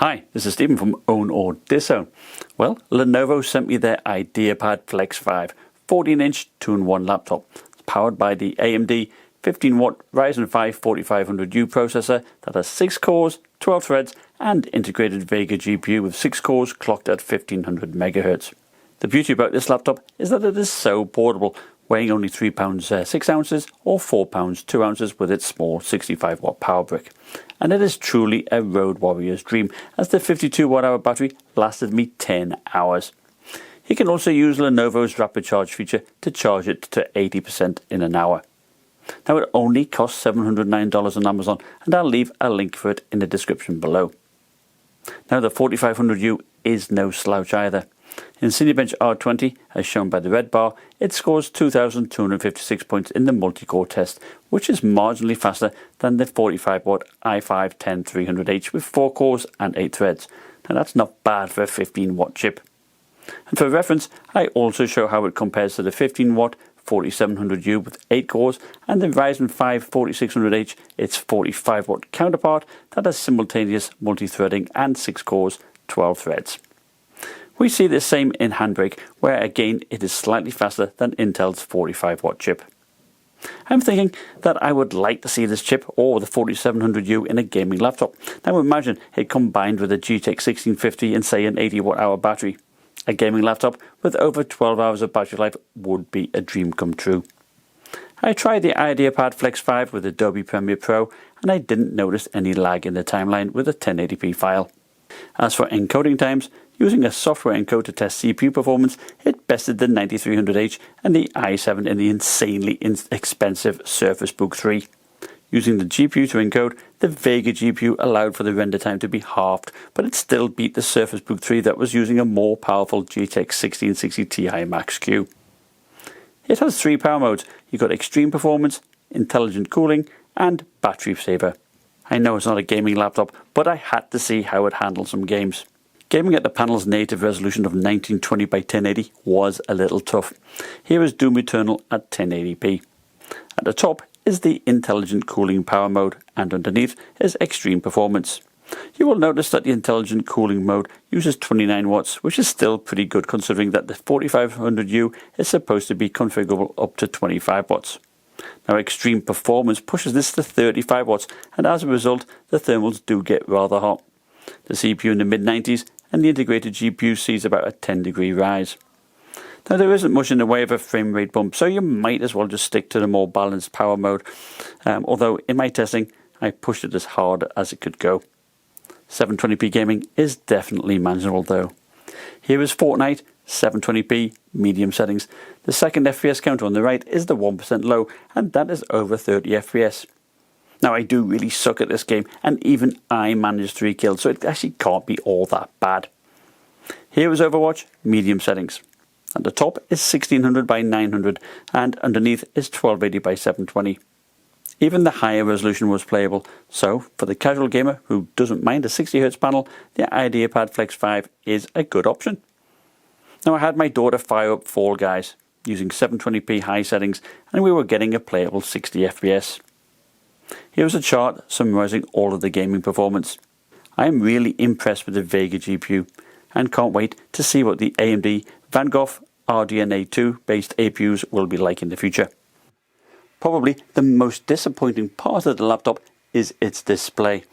Hi, this is Stephen from Own or Disown. Well, Lenovo sent me their Ideapad Flex 5 14-inch 2-in-1 laptop. It's powered by the AMD 15-watt Ryzen 5 4500U processor that has 6 cores, 12 threads, and integrated Vega GPU with 6 cores clocked at 1500 MHz. The beauty about this laptop is that it is so portable, weighing only £3 6 ounces or £4 2 ounces with its small 65-watt power brick. And it is truly a road warrior's dream, as the 52 watt-hour battery lasted me 10 hours. You can also use Lenovo's rapid charge feature to charge it to 80% in an hour. Now it only costs $709 on Amazon, and I'll leave a link for it in the description below. Now the 4500U is no slouch either. In Cinebench R20, as shown by the red bar, it scores 2,256 points in the multi-core test, which is marginally faster than the 45-watt i5-10300H with 4 cores and 8 threads. Now that's not bad for a 15-watt chip. And for reference, I also show how it compares to the 15-watt 4700U with 8 cores and the Ryzen 5 4600H, its 45-watt counterpart that has simultaneous multi-threading and 6 cores, 12 threads. We see the same in Handbrake, where again it is slightly faster than Intel's 45-watt chip. I'm thinking that I would like to see this chip or the 4700U in a gaming laptop. Now imagine it combined with a GTX 1650 and say an 80 watt-hour battery. A gaming laptop with over 12 hours of battery life would be a dream come true. I tried the Ideapad Flex 5 with Adobe Premiere Pro and I didn't notice any lag in the timeline with a 1080p file. As for encoding times, using a software encode to test CPU performance, it bested the 9300H and the i7 in the insanely expensive Surface Book 3. Using the GPU to encode, the Vega GPU allowed for the render time to be halved, but it still beat the Surface Book 3 that was using a more powerful GTX 1660 Ti Max-Q. It has 3 power modes. You've got Extreme Performance, Intelligent Cooling, and Battery Saver. I know it's not a gaming laptop, but I had to see how it handles some games. Gaming at the panel's native resolution of 1920 by 1080 was a little tough. Here is Doom Eternal at 1080p. At the top is the Intelligent Cooling power mode, and underneath is Extreme Performance. You will notice that the Intelligent Cooling mode uses 29 watts, which is still pretty good considering that the 4500U is supposed to be configurable up to 25 watts. Now Extreme Performance pushes this to 35 watts, and as a result the thermals do get rather hot. The CPU in the mid-90s and the integrated GPU sees about a 10-degree rise. Now there isn't much in the way of a frame rate bump, so you might as well just stick to the more balanced power mode, although in my testing I pushed it as hard as it could go. 720p gaming is definitely manageable though. Here is Fortnite, 720p, medium settings. The second FPS counter on the right is the 1% low, and that is over 30 FPS. Now I do really suck at this game, and even I managed 3 kills, so it actually can't be all that bad. Here is Overwatch, medium settings. At the top is 1600 by 900, and underneath is 1280 by 720. Even the higher resolution was playable, so for the casual gamer who doesn't mind a 60Hz panel, the Ideapad Flex 5 is a good option. Now I had my daughter fire up Fall Guys using 720p high settings, and we were getting a playable 60 FPS. Here's a chart summarising all of the gaming performance. I am really impressed with the Vega GPU and can't wait to see what the AMD Van Gogh RDNA 2 based APUs will be like in the future. Probably the most disappointing part of the laptop is its display.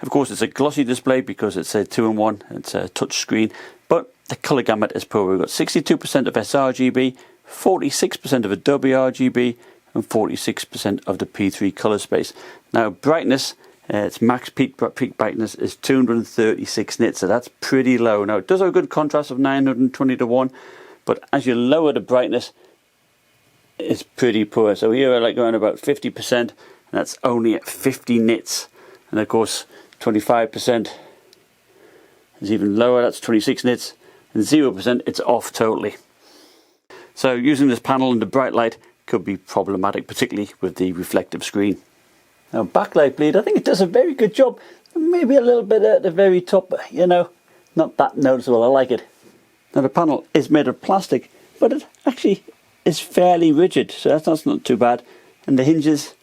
Of course it's a glossy display because it's a 2-in-1, it's a touch screen, but the colour gamut is poor. We've got 62% of sRGB, 46% of Adobe RGB, and 46% of the P3 colour space. Now brightness, its max peak brightness is 236 nits, so that's pretty low. Now it does have a good contrast of 920:1, but as you lower the brightness, it's pretty poor. So here I like going about 50%, and that's only at 50 nits. And of course 25% is even lower, that's 26 nits, and 0% it's off totally. So using this panel in the bright light could be problematic, particularly with the reflective screen. Now backlight bleed, I think it does a very good job. Maybe a little bit at the very top, but you know, not that noticeable. I like it. Now the panel is made of plastic, but it actually is fairly rigid, so that's not too bad. And the hinges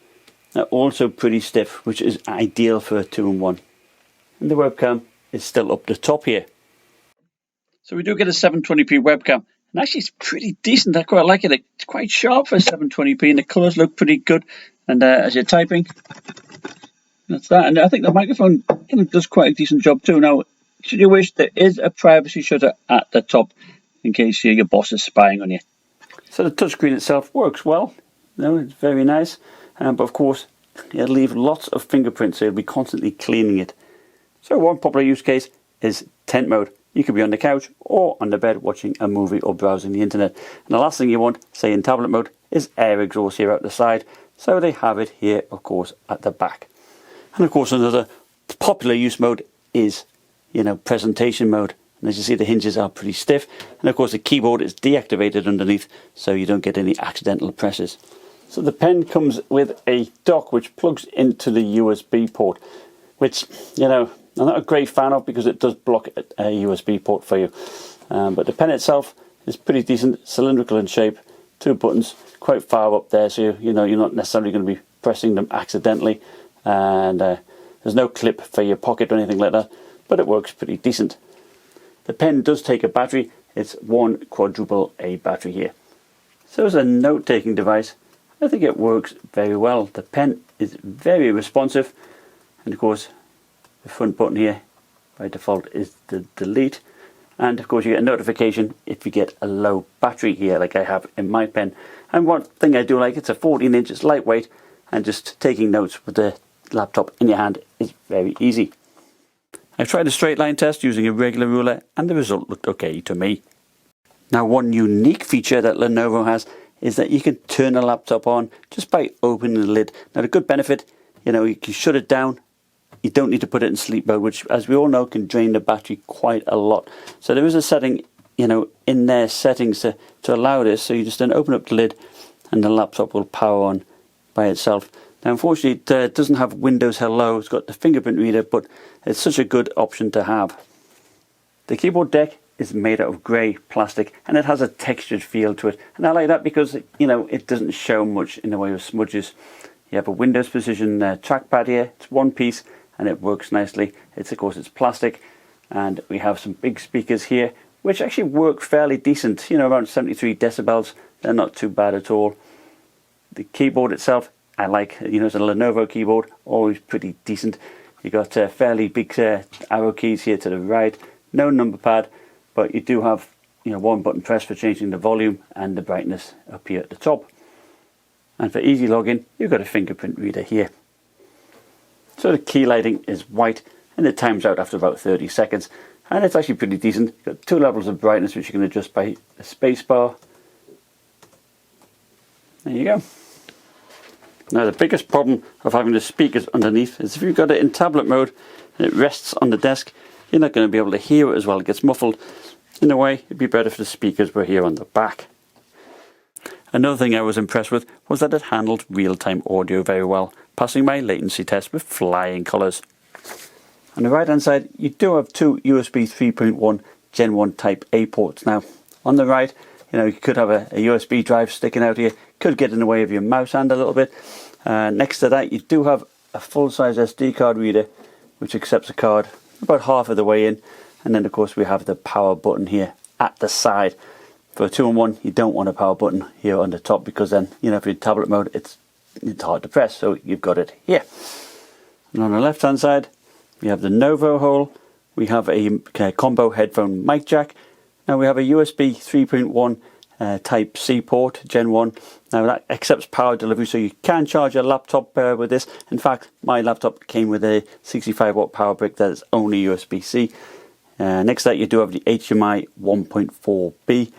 are also pretty stiff, which is ideal for a 2-in-1. And the webcam is still up the top here. So we do get a 720p webcam, and actually it's pretty decent. I quite like it. It's quite sharp for 720p, and the colours look pretty good. And as you're typing, that's that. And I think the microphone does quite a decent job too. Now, should you wish, there is a privacy shutter at the top in case your boss is spying on you. So the touchscreen itself works well. It's very nice. But of course, it'll leave lots of fingerprints, so you'll be constantly cleaning it. So one popular use case is tent mode. You could be on the couch or on the bed watching a movie or browsing the internet. And the last thing you want, say in tablet mode, is air exhaust here out the side. So they have it here, of course, at the back. And of course, another popular use mode is, presentation mode. And as you see, the hinges are pretty stiff. And of course, the keyboard is deactivated underneath, so you don't get any accidental presses. So the pen comes with a dock which plugs into the USB port, which, I'm not a great fan of because it does block a USB port for you. But the pen itself is pretty decent, cylindrical in shape, 2 buttons quite far up there, so you're not necessarily going to be pressing them accidentally. And there's no clip for your pocket or anything like that, but it works pretty decent. The pen does take a battery. It's one quadruple A battery here. So as a note-taking device, I think it works very well. The pen is very responsive, and of course the front button here by default is the delete, and of course you get a notification if you get a low battery here, like I have in my pen. And one thing I do like, it's a 14-inch, it's lightweight, and just taking notes with the laptop in your hand is very easy. I've tried a straight line test using a regular ruler, and the result looked okay to me. Now, one unique feature that Lenovo has is that you can turn a laptop on just by opening the lid. Now, the good benefit, you can shut it down. You don't need to put it in sleep mode, which, as we all know, can drain the battery quite a lot. So there is a setting, in their settings to allow this. So you just then open up the lid, and the laptop will power on by itself. Now, unfortunately, it doesn't have Windows Hello. It's got the fingerprint reader, but it's such a good option to have. The keyboard deck is made out of grey plastic, and it has a textured feel to it. And I like that because, it doesn't show much in the way of smudges. You have a Windows Precision trackpad here. It's one piece, and it works nicely. Of course, it's plastic, and we have some big speakers here, which actually work fairly decent. Around 73 decibels. They're not too bad at all. The keyboard itself, I like. It's a Lenovo keyboard, always pretty decent. You got fairly big arrow keys here to the right. No number pad, but you do have one button press for changing the volume and the brightness up here at the top. And for easy login, you've got a fingerprint reader here. So the key lighting is white, and it times out after about 30 seconds. And it's actually pretty decent. You've got 2 levels of brightness, which you can adjust by a space bar. There you go. Now, the biggest problem of having the speakers underneath is if you've got it in tablet mode and it rests on the desk, you're not going to be able to hear it as well. It gets muffled. In a way, it'd be better if the speakers were here on the back. Another thing I was impressed with was that it handled real-time audio very well, passing my latency test with flying colours. On the right hand side, you do have 2 USB 3.1 Gen 1 Type A ports. Now, on the right, you could have a USB drive sticking out here, could get in the way of your mouse hand a little bit. Next to that, you do have a full-size SD card reader, which accepts a card about half of the way in. And then, of course, we have the power button here at the side. For a 2-in-1, you don't want a power button here on the top, because then, if you're in tablet mode, it's hard to press. So you've got it here. And on the left-hand side, we have the Lenovo hole. We have a combo headphone mic jack. Now we have a USB 3.1 Type C port, Gen 1. Now that accepts power delivery, so you can charge your laptop with this. In fact, my laptop came with a 65-watt power brick that is only USB-C. Next to that, you do have the HDMI 1.4B.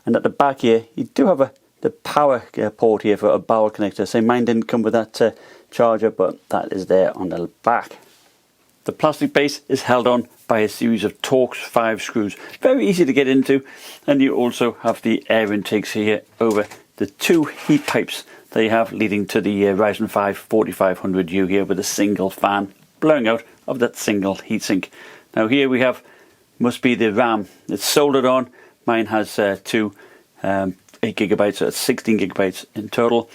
And at the back here, you do have the power port here for a barrel connector. So mine didn't come with that charger, but that is there on the back. The plastic base is held on by a series of Torx 5 screws. Very easy to get into. And you also have the air intakes here over the 2 heat pipes that you have leading to the Ryzen 5 4500U here with a single fan blowing out of that single heatsink. Now here we have, must be the RAM. It's soldered on. Mine has 2 8GB, so it's 16 GB in total.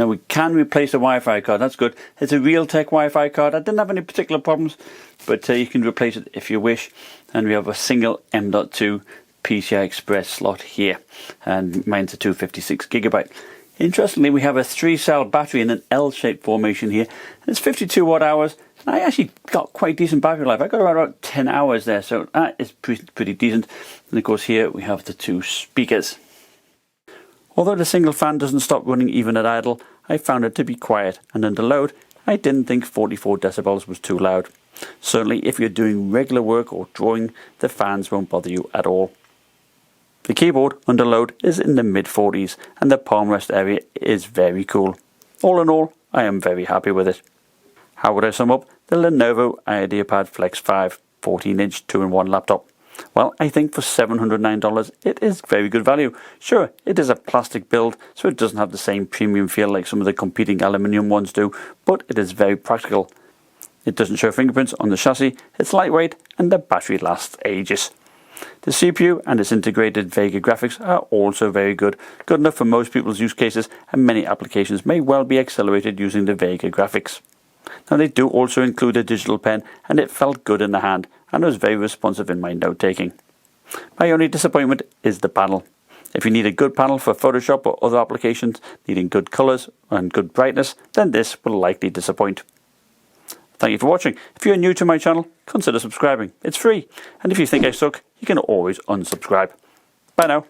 Now we can replace the Wi-Fi card, that's good. It's a Realtek Wi-Fi card. I didn't have any particular problems, but you can replace it if you wish. And we have a single M.2 PCI Express slot here, and mine's a 256GB. Interestingly, we have a 3-cell battery in an L-shaped formation here, and it's 52 watt hours. And I actually got quite decent battery life. I got around about 10 hours there, so that is pretty decent. And of course here we have the 2 speakers. Although the single fan doesn't stop running even at idle, I found it to be quiet, and under load I didn't think 44 decibels was too loud. Certainly if you're doing regular work or drawing, the fans won't bother you at all. The keyboard under load is in the mid-40s, and the palm rest area is very cool. All in all, I am very happy with it. How would I sum up the Lenovo Ideapad Flex 5 14-inch 2-in-1 laptop? Well, I think for $709 it is very good value. Sure, it is a plastic build, so it doesn't have the same premium feel like some of the competing aluminium ones do, but it is very practical. It doesn't show fingerprints on the chassis, it's lightweight, and the battery lasts ages. The CPU and its integrated Vega graphics are also very good enough for most people's use cases, and many applications may well be accelerated using the Vega graphics. Now they do also include a digital pen, and it felt good in the hand and was very responsive in my note taking. My only disappointment is the panel. If you need a good panel for Photoshop or other applications needing good colours and good brightness, then this will likely disappoint. Thank you for watching. If you're new to my channel, consider subscribing. It's free. And if you think I suck, you can always unsubscribe. Bye now.